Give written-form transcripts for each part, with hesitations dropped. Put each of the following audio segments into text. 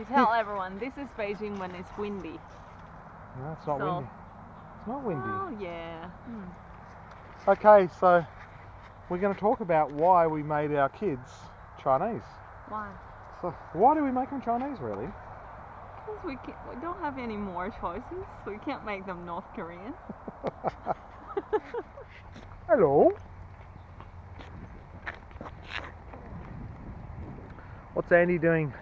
tell everyone, this is Beijing when it's windy. No, it's not windy. It's not windy. Oh yeah. Okay, so we're going to talk about why we made our kids Chinese. Why? So why do we make them Chinese, really? Because we don't have any more choices. We can't make them North Korean. Hello. What's Andy doing?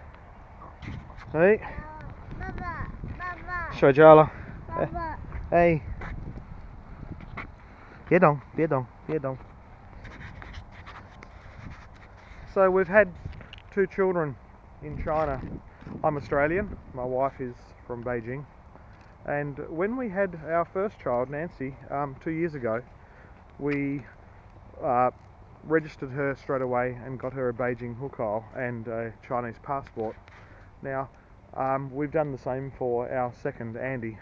Hey. Baba. Shojala. Baba. Hey. Biết không? So we've had 2 children in China. I'm Australian, my wife is from Beijing. And when we had our first child, Nancy, 2 years ago, we registered her straight away and got her a Beijing hukou and a Chinese passport. Now, we've done the same for our second, Andy.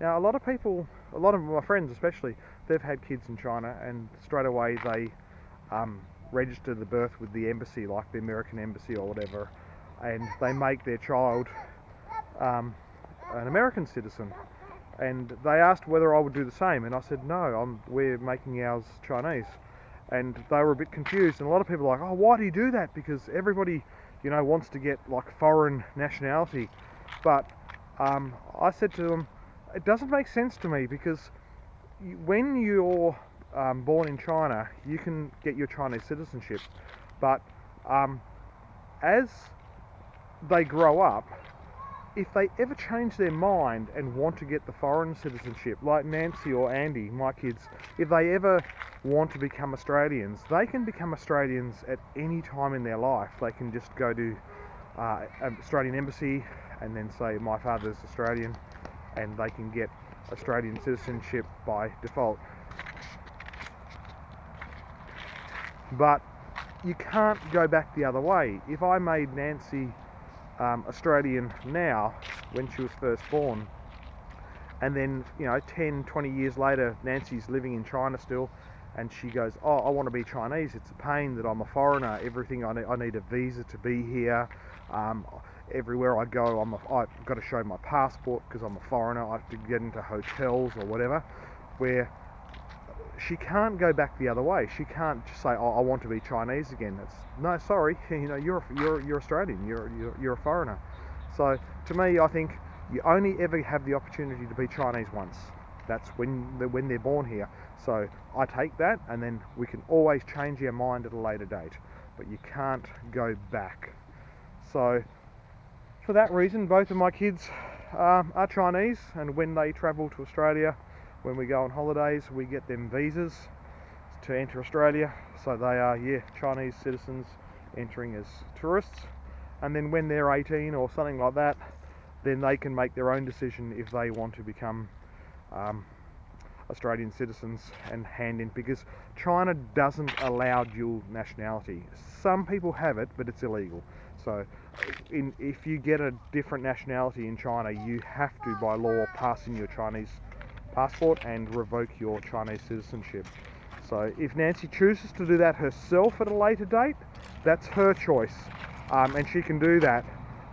Now, a lot of people, a lot of my friends especially, they've had kids in China and straight away they register the birth with the embassy, like the American embassy or whatever, and they make their child an American citizen. And they asked whether I would do the same, and I said no, we're making ours Chinese. And they were a bit confused, and a lot of people are like, oh, why do you do that? Because everybody, wants to get like foreign nationality. But I said to them, it doesn't make sense to me, because when you're born in China, you can get your Chinese citizenship, but as they grow up, if they ever change their mind and want to get the foreign citizenship, like Nancy or Andy, my kids, if they ever want to become Australians, they can become Australians at any time in their life. They can just go to an Australian embassy and then say, my father's Australian, and they can get Australian citizenship by default. But you can't go back the other way. If I made Nancy Australian now, when she was first born, and then 10, 20 years later Nancy's living in China still, and she goes, oh, I want to be Chinese, it's a pain that I'm a foreigner, everything, I need a visa to be here, everywhere I go I've got to show my passport because I'm a foreigner, I have to get into hotels or whatever, where she can't go back the other way. She can't just say, oh, I want to be Chinese again. No, sorry, you're Australian, you're a foreigner. So to me, I think you only ever have the opportunity to be Chinese once. That's when they're born here. So I take that, and then we can always change our mind at a later date, but you can't go back. So for that reason, both of my kids are Chinese, and when they travel to Australia, when we go on holidays, we get them visas to enter Australia, so they are Chinese citizens entering as tourists. And then when they're 18 or something like that, then they can make their own decision if they want to become Australian citizens and hand in, because China doesn't allow dual nationality. Some people have it, but it's illegal. So if you get a different nationality in China, you have to, by law, pass in your Chinese passport and revoke your Chinese citizenship. So if Nancy chooses to do that herself at a later date, that's her choice, and she can do that.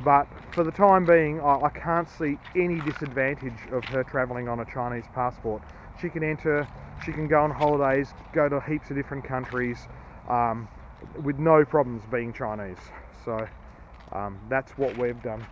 But for the time being, I can't see any disadvantage of her travelling on a Chinese passport. She can enter, she can go on holidays, go to heaps of different countries with no problems being Chinese. So that's what we've done.